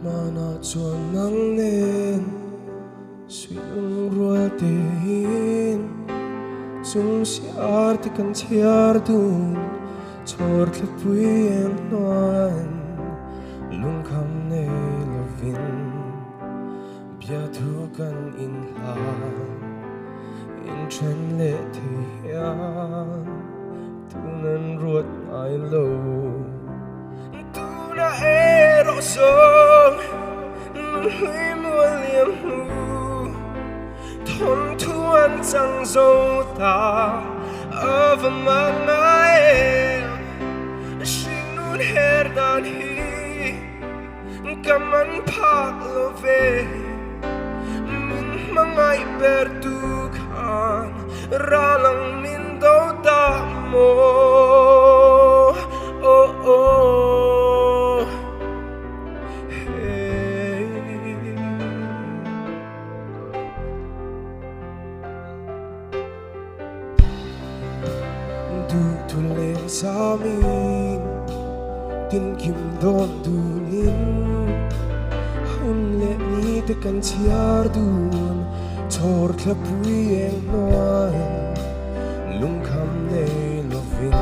mana chuan nang nen sui lung rual te hin chung siar te kan chiar dun chor tle pui em noan lung kham ne lovin bia thu kan in la in chen le the hian tunan ruat ai lo tu na ero song hui mua liam hu thon thuan chẳng dâu ta ở vòng mang ai xin nun her dan hi cầm ăn phạc lo về min mang ai ber tu khan ra lang min đâu ta mo oh oh hey du tu lên sa min tin kim don du nin hun le ni te kan chiar dun chor thla pui eng noan lung kham nei lovin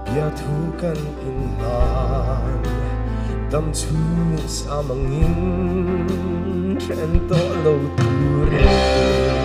bia thu kan in han tâm chu sa mangin chen to lo tu re